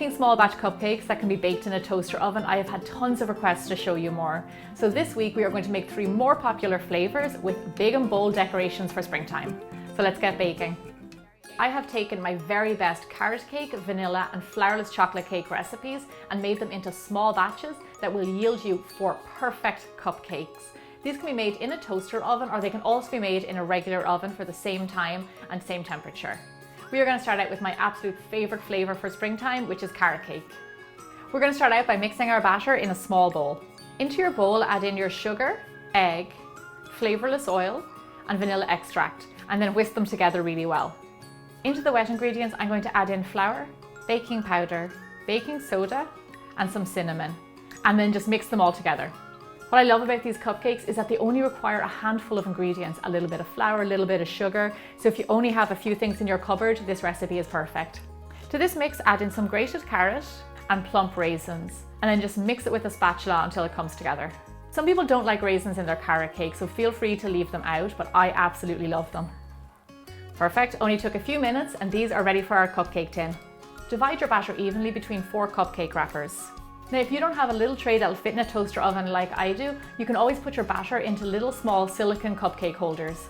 making small batch cupcakes that can be baked in a toaster oven, I have had tons of requests to show you more. So this week we are going to make 3 more popular flavors with big and bold decorations for springtime. So let's get baking. I have taken my very best carrot cake, vanilla and flourless chocolate cake recipes and made them into small batches that will yield you 4 perfect cupcakes. These can be made in a toaster oven, or they can also be made in a regular oven for the same time and same temperature. We are going to start out with my absolute favorite flavor for springtime, which is carrot cake. We're going to start out by mixing our batter in a small bowl. Into your bowl, add in your sugar, egg, flavorless oil, and vanilla extract, and then whisk them together really well. Into the wet ingredients, I'm going to add in flour, baking powder, baking soda, and some cinnamon, and then just mix them all together. What I love about these cupcakes is that they only require a handful of ingredients, a little bit of flour, a little bit of sugar. So if you only have a few things in your cupboard, this recipe is perfect. To this mix, add in some grated carrot and plump raisins, and then just mix it with a spatula until it comes together. Some people don't like raisins in their carrot cake, so feel free to leave them out, but I absolutely love them. Perfect, only took a few minutes, and these are ready for our cupcake tin. Divide your batter evenly between 4 cupcake wrappers. Now, if you don't have a little tray that'll fit in a toaster oven like I do, you can always put your batter into little small silicone cupcake holders.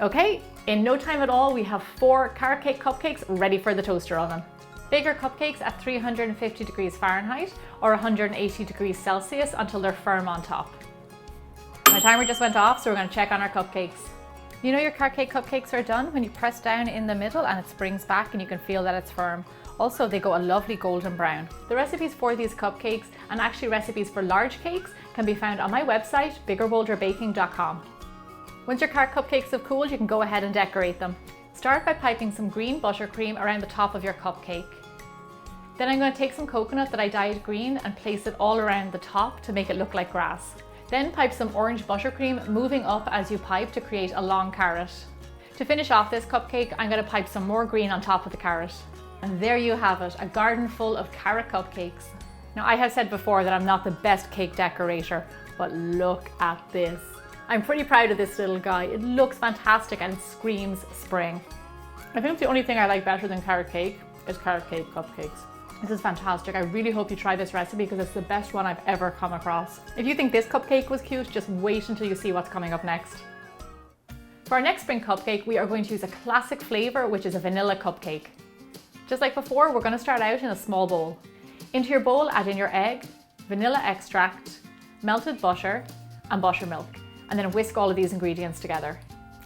Okay, in no time at all, we have 4 carrot cake cupcakes ready for the toaster oven. Bake your cupcakes at 350 degrees Fahrenheit or 180 degrees Celsius until they're firm on top. My timer just went off, so we're going to check on our cupcakes. You know your carrot cake cupcakes are done when you press down in the middle and it springs back and you can feel that it's firm. Also, they go a lovely golden brown. The recipes for these cupcakes, and actually recipes for large cakes, can be found on my website, biggerbolderbaking.com. Once your carrot cupcakes have cooled, you can go ahead and decorate them. Start by piping some green buttercream around the top of your cupcake. Then I'm going to take some coconut that I dyed green and place it all around the top to make it look like grass. Then pipe some orange buttercream, moving up as you pipe to create a long carrot. To finish off this cupcake, I'm going to pipe some more green on top of the carrot. And there you have it, a garden full of carrot cupcakes. Now, I have said before that I'm not the best cake decorator, but look at this. I'm pretty proud of this little guy. It looks fantastic and it screams spring. I think the only thing I like better than carrot cake is carrot cake cupcakes. This is fantastic. I really hope you try this recipe because it's the best one I've ever come across. If you think this cupcake was cute, just wait until you see what's coming up next. For our next spring cupcake, we are going to use a classic flavor, which is a vanilla cupcake. Just like before, we're going to start out in a small bowl. Into your bowl, add in your egg, vanilla extract, melted butter, and buttermilk, and then whisk all of these ingredients together.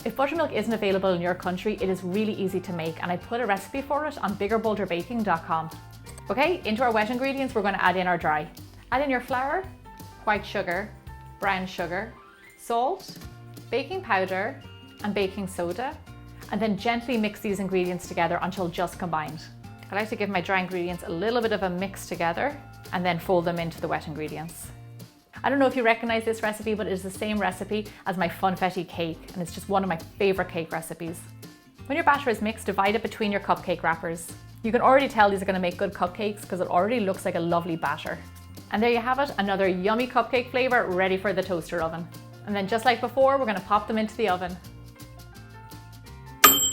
If buttermilk isn't available in your country, it is really easy to make, and I put a recipe for it on biggerbolderbaking.com. Okay, into our wet ingredients, we're going to add in our dry. Add in your flour, white sugar, brown sugar, salt, baking powder, and baking soda, and then gently mix these ingredients together until just combined. I like to give my dry ingredients a little bit of a mix together and then fold them into the wet ingredients. I don't know if you recognize this recipe, but it is the same recipe as my funfetti cake, and it's just one of my favorite cake recipes. When your batter is mixed, divide it between your cupcake wrappers. You can already tell these are going to make good cupcakes because it already looks like a lovely batter. And there you have it, another yummy cupcake flavor ready for the toaster oven. And then just like before, we're going to pop them into the oven.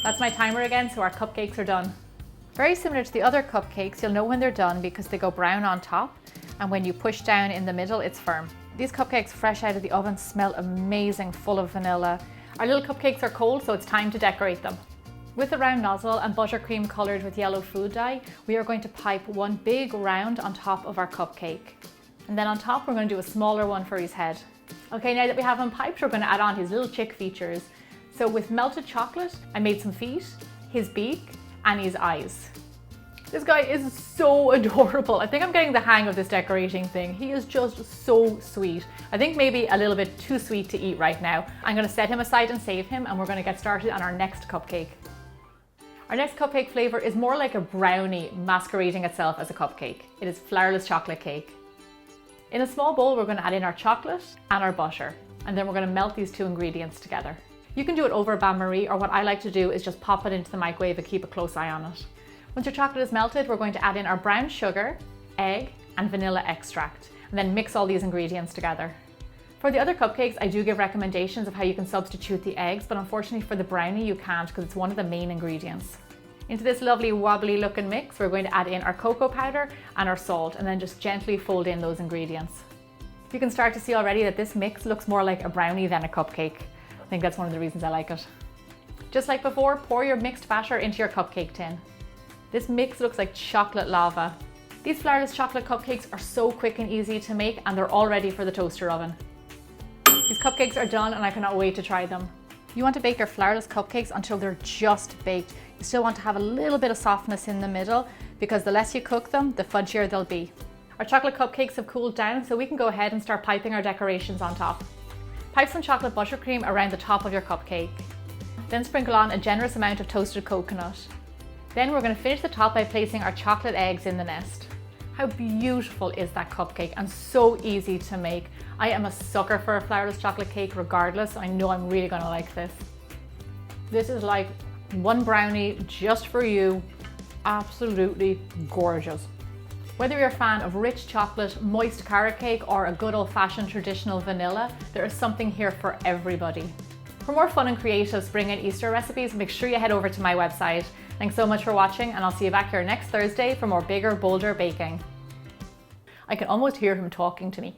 That's my timer again, so our cupcakes are done. Very similar to the other cupcakes, you'll know when they're done because they go brown on top, and when you push down in the middle, it's firm. These cupcakes fresh out of the oven smell amazing, full of vanilla. Our little cupcakes are cold, so it's time to decorate them. With a round nozzle and buttercream coloured with yellow food dye, we are going to pipe one big round on top of our cupcake. And then on top, we're going to do a smaller one for his head. Okay, now that we have him piped, we're going to add on his little chick features. So with melted chocolate, I made some feet, his beak, and his eyes. This guy is so adorable. I think I'm getting the hang of this decorating thing. He is just so sweet. I think maybe a little bit too sweet to eat right now. I'm going to set him aside and save him, and we're going to get started on our next cupcake. Our next cupcake flavor is more like a brownie masquerading itself as a cupcake. It is flourless chocolate cake. In a small bowl, we're going to add in our chocolate and our butter, and then we're going to melt these 2 ingredients together. You can do it over a bain-marie, or what I like to do is just pop it into the microwave and keep a close eye on it. Once your chocolate is melted, we're going to add in our brown sugar, egg, and vanilla extract, and then mix all these ingredients together. For the other cupcakes, I do give recommendations of how you can substitute the eggs, but unfortunately for the brownie, you can't because it's one of the main ingredients. Into this lovely wobbly looking mix, we're going to add in our cocoa powder and our salt, and then just gently fold in those ingredients. You can start to see already that this mix looks more like a brownie than a cupcake. I think that's one of the reasons I like it. Just like before, pour your mixed batter into your cupcake tin. This mix looks like chocolate lava. These Flourless chocolate cupcakes are so quick and easy to make, and they're all ready for the toaster oven. These cupcakes are done and I cannot wait to try them. You want to bake your Flourless cupcakes until they're just baked. You still want to have a little bit of softness in the middle, because the less you cook them, the fudgier they'll be. Our chocolate cupcakes have cooled down, so we can go ahead and start piping our decorations on top. Pipe some chocolate buttercream around the top of your cupcake. Then sprinkle on a generous amount of toasted coconut. Then we're going to finish the top by placing our chocolate eggs in the nest. How beautiful is that cupcake, and so easy to make. I am a sucker for a Flourless chocolate cake regardless. I know I'm really going to like this. This is like one brownie just for you. Absolutely gorgeous. Whether you're a fan of rich chocolate, moist carrot cake, or a good old-fashioned traditional vanilla, there is something here for everybody. For more fun and creative spring and Easter recipes, make sure you head over to my website. Thanks so much for watching, and I'll see you back here next Thursday for more bigger, bolder baking. I can almost hear him talking to me.